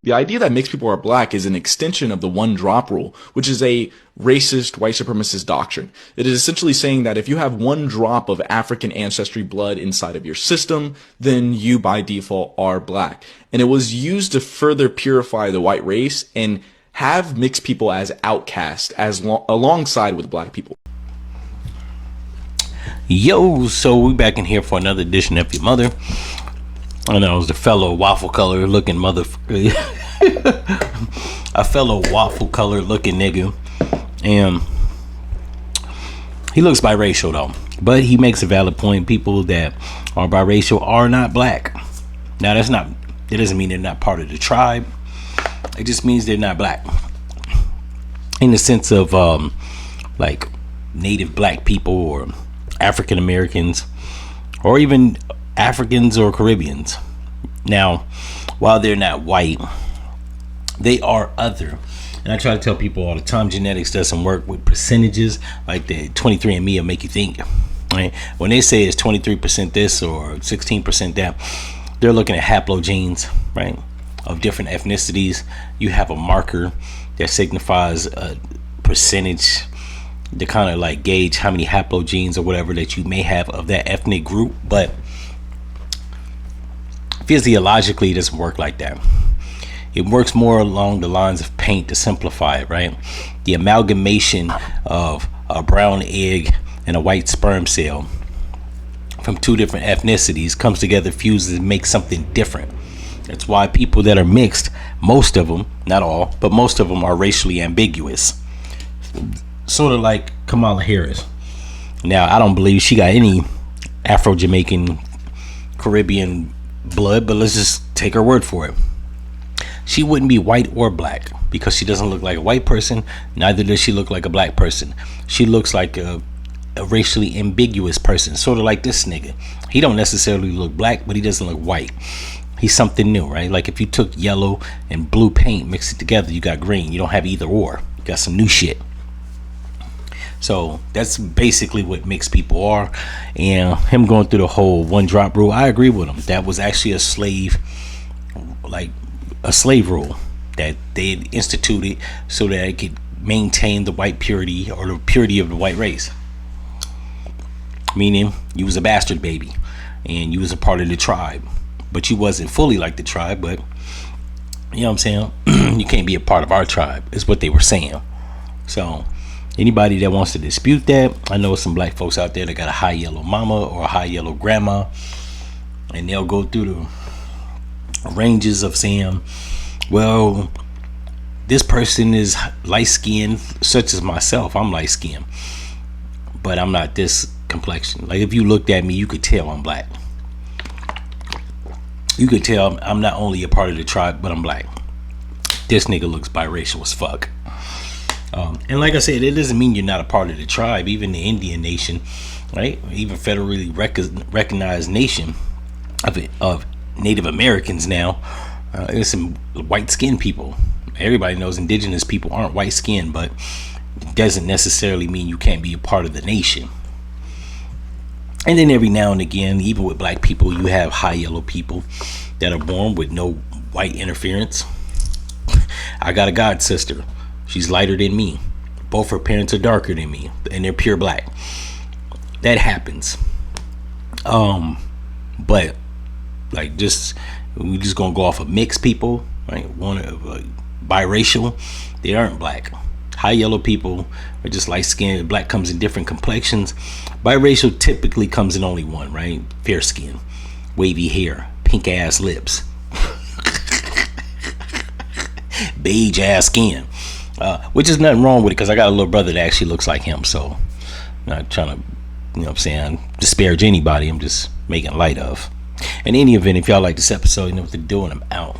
The idea that mixed people are black is an extension of the one drop rule, which is a racist, white supremacist doctrine. It is essentially saying that if you have one drop of African ancestry blood inside of your system, then you by default are black. And it was used to further purify the white race and have mixed people as outcast alongside with black people. Yo, so we back in here for another edition of F-ya-Motha. I know it was the fellow waffle color looking a fellow waffle color looking nigga, and he looks biracial though. But he makes a valid point. People that are biracial are not black. Now it doesn't mean they're not part of the tribe. It just means they're not black in the sense of like native black people or African Americans or even Africans or Caribbeans. Now, while they're not white, they are other. And I try to tell people all the time, genetics doesn't work with percentages like the 23andMe will make you think. Right? When they say it's 23% this or 16% that, they're looking at haplogenes, right, of different ethnicities. You have a marker that signifies a percentage to kind of like gauge how many haplogenes or whatever that you may have of that ethnic group. But physiologically, it doesn't work like that. It works more along the lines of paint, to simplify it, right? The amalgamation of a brown egg and a white sperm cell from two different ethnicities comes together, fuses, and makes something different. That's why people that are mixed, most of them, not all, but most of them are racially ambiguous. Sort of like Kamala Harris. Now, I don't believe she got any Afro-Jamaican, Caribbean blood, but let's just take her word for it. She wouldn't be white or black because she doesn't look like a white person. Neither does she look like a black person. She looks like a racially ambiguous person, sort of like this nigga. He don't necessarily look black, but he doesn't look white. He's something new, right? Like if you took yellow and blue paint, mix it together, you got green. You don't have either or. You got some new shit. So that's basically what mixed people are. And him going through the whole one drop rule, I agree with him. That was actually a slave rule that they had instituted so that it could maintain the white purity or the purity of the white race. Meaning you was a bastard baby and you was a part of the tribe, but you wasn't fully like the tribe. But you know what I'm saying? You can't be a part of our tribe is what they were saying. So anybody that wants to dispute that, I know some black folks out there that got a high yellow mama or a high yellow grandma, and they'll go through the ranges of saying, well, this person is light skinned, such as myself. I'm light skinned, but I'm not this complexion. Like if you looked at me, you could tell I'm black. You could tell I'm not only a part of the tribe, but I'm black. This nigga looks biracial as fuck. And like I said, it doesn't mean you're not a part of the tribe. Even the Indian nation, right? Even federally recognized nation of Native Americans now. There's some white skinned people. Everybody knows indigenous people aren't white skinned, but it doesn't necessarily mean you can't be a part of the nation. And then every now and again, even with black people, you have high yellow people that are born with no white interference. I got a god sister. She's lighter than me. Both her parents are darker than me, and they're pure black. That happens. But like we just gonna go off of mixed people, right? One of biracial, they aren't black. High yellow people are just light skinned. Black comes in different complexions. Biracial typically comes in only one, right? Fair skin, wavy hair, pink ass lips, beige ass skin. Which is nothing wrong with it because I got a little brother that actually looks like him. So I'm not trying to, you know what I'm saying, disparage anybody. I'm just making light of. In any event, if y'all like this episode, you know what to do, and I'm out.